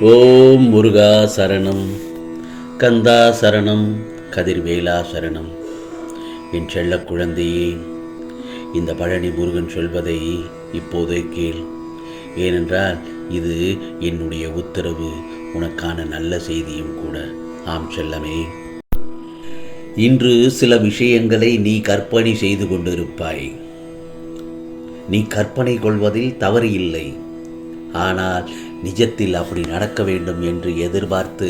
ஓம் முருகா சரணம், கந்தா சரணம், கதிர்வேலா சரணம். என் செல்ல குழந்தையே, இந்த பழனி முருகன் சொல்வதை இப்போதே கேள். ஏனென்றால் இது என்னுடைய உத்தரவு, உனக்கான நல்ல செய்தியும் கூட. ஆம் செல்லமே, இன்று சில விஷயங்களை நீ கற்பனை செய்து கொண்டிருப்பாய். நீ கற்பனை கொள்வதில் தவறு இல்லை. ஆனால் நிஜத்தில் அப்படி நடக்க வேண்டும் என்று எதிர்பார்த்து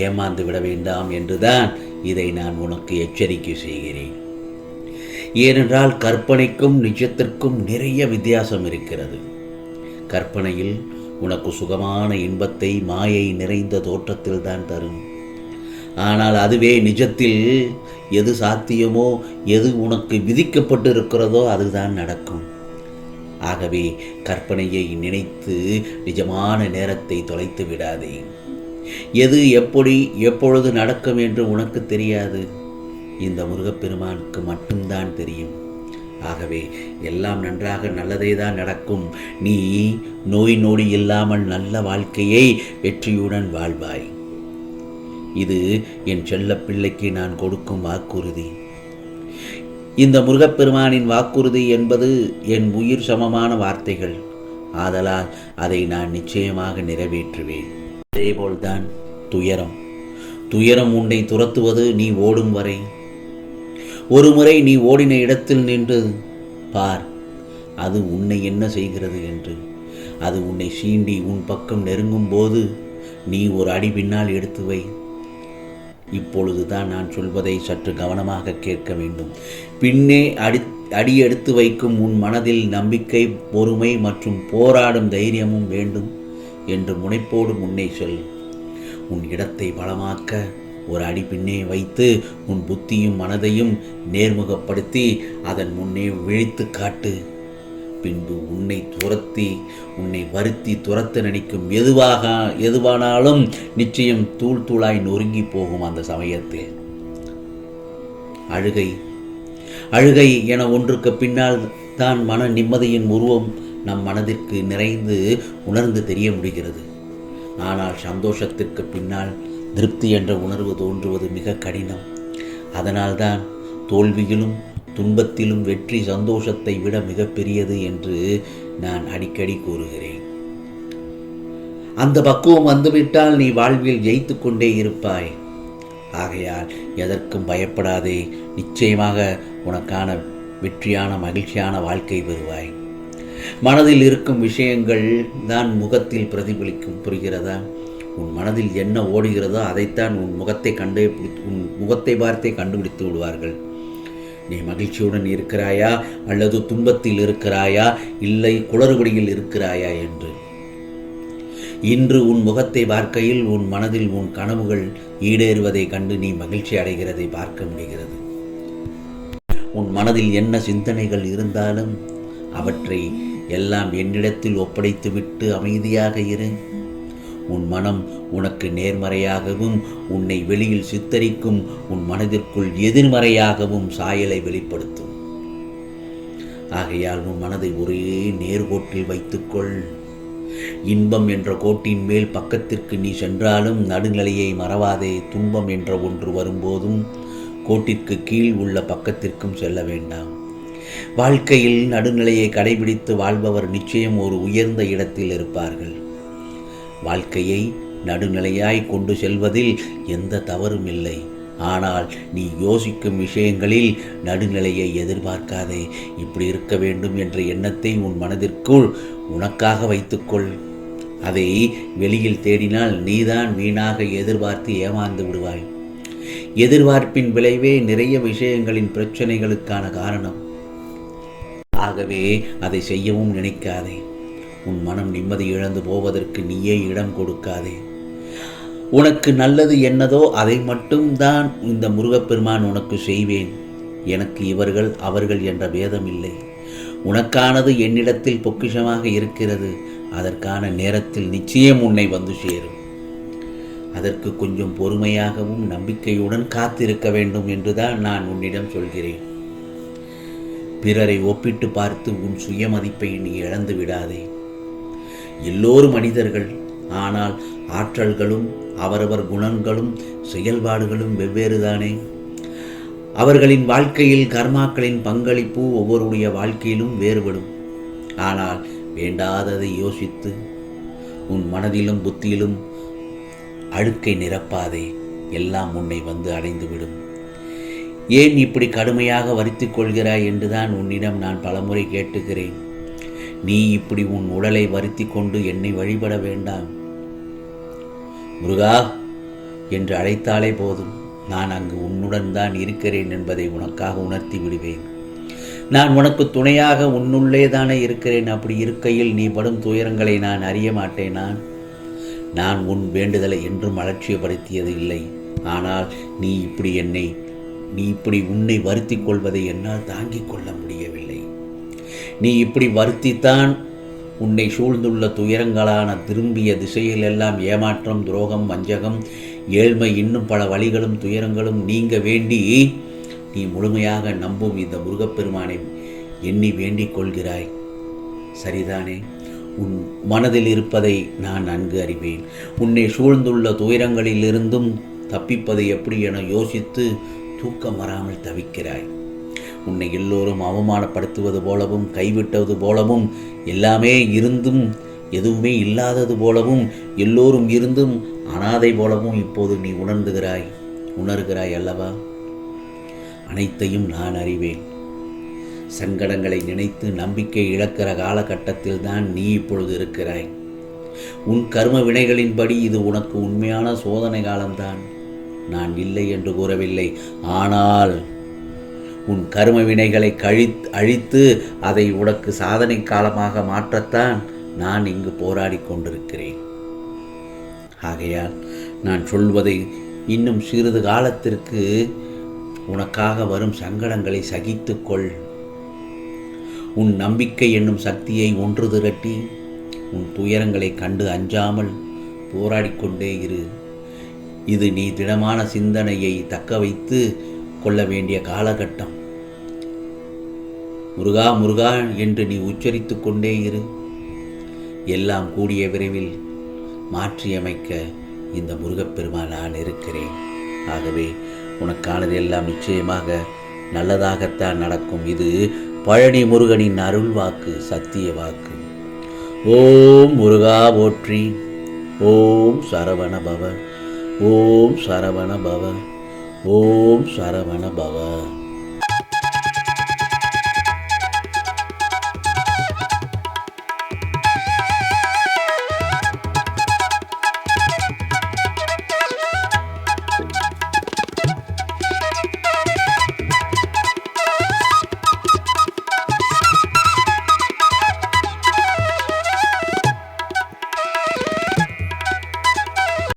ஏமாந்து விட வேண்டாம் என்றுதான் இதை நான் உனக்கு எச்சரிக்கை செய்கிறேன். ஏனென்றால் கற்பனைக்கும் நிஜத்திற்கும் நிறைய வித்தியாசம் இருக்கிறது. கற்பனையில் உனக்கு சுகமான இன்பத்தை மாயை நிறைந்த தோற்றத்தில் தான் தரும். ஆனால் அதுவே நிஜத்தில் எது சாத்தியமோ, எது உனக்கு விதிக்கப்பட்டு இருக்கிறதோ அதுதான் நடக்கும். ஆகவே கற்பனையை நினைத்து நிஜமான நேரத்தை தொலைத்து விடாதே. எது எப்படி எப்பொழுது நடக்கும் என்று உனக்கு தெரியாது. இந்த முருகப்பெருமானுக்கு மட்டும்தான் தெரியும். ஆகவே எல்லாம் நன்றாக நல்லதே தான் நடக்கும். நீ நோய் நொடி இல்லாமல் நல்ல வாழ்க்கையை வெற்றியுடன் வாழ்வாய். இது என் செல்ல பிள்ளைக்கு நான் கொடுக்கும் வாக்குறுதி. இந்த முருகப்பெருமானின் வாக்குறுதி என்பது என் உயிர் சமமான வார்த்தைகள். ஆதலால் அதை நான் நிச்சயமாக நிறைவேற்றுவேன். அதேபோல்தான் துயரம் உன்னை துரத்துவது நீ ஓடும் வரை. ஒரு முறை நீ ஓடின இடத்தில் நின்று பார், அது உன்னை என்ன செய்கிறது என்று. அது உன்னை சீண்டி உன் பக்கம் நெருங்கும் போது நீ ஒரு அடி பின்னால் எடுத்து வை. இப்பொழுதுதான் நான் சொல்வதை சற்று கவனமாக கேட்க வேண்டும். பின்னே அடி எடுத்து வைக்கும் உன் மனதில் நம்பிக்கை, பொறுமை மற்றும் போராடும் தைரியமும் வேண்டும் என்று முனைப்போடு முன்னே செல். உன் இடத்தை பலமாக்க ஒரு அடி பின்னே வைத்து உன் புத்தியும் மனதையும் நேர்முகப்படுத்தி அதன் முன்னே விழித்து காட்டு. பின்பு உன்னை வருத்தி துரத்த நினைக்கும் எதுவானாலும் நிச்சயம் தூள் தூளாய் நொறுங்கி போகும். அந்த சமயத்தில் அழுகை என ஒன்றுக்கு பின்னால் தான் மன நிம்மதியின் உருவம் நம் மனதிற்கு நிறைந்து உணர்ந்து தெரிய முடிகிறது. ஆனால் சந்தோஷத்திற்கு பின்னால் திருப்தி என்ற உணர்வு தோன்றுவது மிக கடினம். அதனால்தான் தோல்வியிலும் துன்பத்திலும் வெற்றி சந்தோஷத்தை விட மிகப்பெரியது என்று நான் அடிக்கடி கூறுகிறேன். அந்த பக்குவம் வந்துவிட்டால் நீ வாழ்வில் ஜெயித்து கொண்டே இருப்பாய். ஆகையால் எதற்கும் பயப்படாதே. நிச்சயமாக உனக்கான வெற்றியான மகிழ்ச்சியான வாழ்க்கை பெறுவாய். மனதில் இருக்கும் விஷயங்கள் தான் முகத்தில் பிரதிபலிக்கும். புரிகிறதா? உன் மனதில் என்ன ஓடுகிறதோ அதைத்தான் உன் முகத்தை பார்த்தே கண்டுபிடித்து விடுவார்கள். நீ மகிழ்ச்சியுடன் இருக்கிறாயா அல்லது துன்பத்தில் இருக்கிறாயா, இல்லை குளறுபடியில் இருக்கிறாயா என்று. இன்று உன் முகத்தை பார்க்கையில் உன் மனதில் உன் கனவுகள் ஈடேறுவதை கண்டு நீ மகிழ்ச்சி அடைகிறதை பார்க்க முடிகிறது. உன் மனதில் என்ன சிந்தனைகள் இருந்தாலும் அவற்றை எல்லாம் என்னிடத்தில் ஒப்படைத்துவிட்டு அமைதியாக இரு. உன் மனம் உனக்கு நேர்மறையாகவும் உன்னை வெளியில் சித்தரிக்கும், உன் மனதிற்குள் எதிர்மறையாகவும் சாயலை வெளிப்படுத்தும். ஆகையால் உன் மனதை ஒரே நேர்கோட்டில் வைத்துக்கொள். இன்பம் என்ற கோட்டின் மேல் பக்கத்திற்கு நீ சென்றாலும் நடுநிலையை மறவாதே. துன்பம் என்ற ஒன்று வரும்போதும் கோட்டிற்கு கீழ் உள்ள பக்கத்திற்கும் செல்ல வேண்டாம். வாழ்க்கையில் நடுநிலையை கடைபிடித்து வாழ்பவர் நிச்சயம் ஒரு உயர்ந்த இடத்தில் இருப்பார்கள். வாழ்க்கையை நடுநிலையாய் கொண்டு செல்வதில் எந்த தவறும் இல்லை. ஆனால் நீ யோசிக்கும் விஷயங்களில் நடுநிலையை எதிர்பார்க்காதே. இப்படி இருக்க வேண்டும் என்ற எண்ணத்தை உன் மனதிற்குள் உனக்காக வைத்துக்கொள். அதை வெளியில் தேடினால் நீதான் வீணாக எதிர்பார்த்து ஏமாந்து விடுவாய். எதிர்பார்ப்பின் விளைவே நிறைய விஷயங்களின் பிரச்சனைகளுக்கான காரணம். ஆகவே அதை செய்யவும் நினைக்காதே. உன் மனம் நிம்மதி இழந்து போவதற்கு நீயே இடம் கொடுக்காதே. உனக்கு நல்லது என்னதோ அதை மட்டும்தான் இந்த முருகப்பெருமான் உனக்கு செய்வேன். எனக்கு இவர்கள் அவர்கள் என்ற பேதம் இல்லை. உனக்கானது என்னிடத்தில் பொக்கிஷமாக இருக்கிறது. அதற்கான நேரத்தில் நிச்சயம் உன்னை வந்து சேரும். அதற்கு கொஞ்சம் பொறுமையாகவும் நம்பிக்கையுடன் காத்திருக்க வேண்டும் என்றுதான் நான் உன்னிடம் சொல்கிறேன். பிறரை ஒப்பிட்டு பார்த்து உன் சுயமதிப்பை நீ இழந்து விடாதே. எல்லோரும் மனிதர்கள். ஆனால் ஆற்றல்களும் அவரவர் குணங்களும் செயல்பாடுகளும் வெவ்வேறுதானே. அவர்களின் வாழ்க்கையில் கர்மாக்களின் பங்களிப்பு ஒவ்வொருடைய வாழ்க்கையிலும் வேறுபடும். ஆனால் வேண்டாததை யோசித்து உன் மனதிலும் புத்தியிலும் அழுக்கை நிரப்பாதே, எல்லாம் உன்னை வந்து அடைந்துவிடும். ஏன் இப்படி கடுமையாக வருத்திக் கொள்கிறாய் என்றுதான் உன்னிடம் நான் பலமுறை கேட்டுகிறேன். நீ இப்படி உன் உடலை வருத்தி கொண்டு என்னை வழிபட வேண்டாம். முருகா என்று அழைத்தாலே போதும், நான் அங்கு உன்னுடன் தான் இருக்கிறேன் என்பதை உனக்காக உணர்த்தி விடுவேன். நான் உனக்கு துணையாக உன்னுள்ளே தானே இருக்கிறேன். அப்படி இருக்கையில் நீ படும் துயரங்களை நான் அறிய மாட்டேனா? நான் உன் வேண்டுதலை என்றும் அலட்சியப்படுத்தியது இல்லை. ஆனால் நீ இப்படி உன்னை வருத்தி கொள்வதை என்னால் தாங்கிக் கொள்ள முடியவில்லை. நீ இப்படி வருத்தித்தான் உன்னை சூழ்ந்துள்ள துயரங்களான திரும்பிய திசையிலெல்லாம் ஏமாற்றம், துரோகம், வஞ்சகம், ஏழ்மை, இன்னும் பல வழிகளும் துயரங்களும் நீங்க வேண்டி நீ முழுமையாக நம்பும் இந்த முருகப்பெருமானை எண்ணி வேண்டிக் கொள்கிறாய். சரிதானே? உன் மனதில் இருப்பதை நான் நன்கு அறிவேன். உன்னை சூழ்ந்துள்ள துயரங்களிலிருந்தும் தப்பிப்பது எப்படி என யோசித்து தூக்கம் வராமல் தவிக்கிறாய். உன்னை எல்லோரும் அவமானப்படுத்துவது போலவும், கைவிட்டது போலவும், எல்லாமே இருந்தும் எதுவுமே இல்லாதது போலவும், எல்லோரும் இருந்தும் அனாதை போலவும் இப்போது நீ உணர்கிறாய் அல்லவா? அனைத்தையும் நான் அறிவேன். சங்கடங்களை நினைத்து நம்பிக்கை இழக்கிற காலகட்டத்தில் தான் நீ இப்பொழுது இருக்கிறாய். உன் கர்ம வினைகளின்படி இது உனக்கு உண்மையான சோதனை காலம்தான். நான் இல்லை என்று கூறவில்லை. ஆனால் உன் கர்ம வினைகளை அழித்து அதை உனக்கு சாதனை காலமாக மாற்றத்தான் நான் இங்கு போராடி கொண்டிருக்கிறேன். ஆகையால் நான் சொல்வதை இன்னும் சிறிது காலத்திற்கு உனக்காக வரும் சங்கடங்களை சகித்துக்கொள். உன் நம்பிக்கை என்னும் சக்தியை ஒன்று திரட்டி உன் துயரங்களை கண்டு அஞ்சாமல் போராடிக்கொண்டே இரு. இது நீ திடமான சிந்தனையை தக்க வைத்து கொள்ள வேண்டிய காலகட்டம். முருகா முருகா என்று நீ உச்சரித்து கொண்டே இரு. எல்லாம் கூடிய விரைவில் மாற்றியமைக்க இந்த முருகப்பெருமான் நான் இருக்கிறேன். ஆகவே உனக்கானது எல்லாம் நிச்சயமாக நல்லதாகத்தான் நடக்கும். இது பழனி முருகனின் அருள் வாக்கு, சத்திய வாக்கு. ஓம் முருகா போற்றி. ஓம் சரவண பவ. ஓம் சரவண பவ. ஓம் சரவண பவ.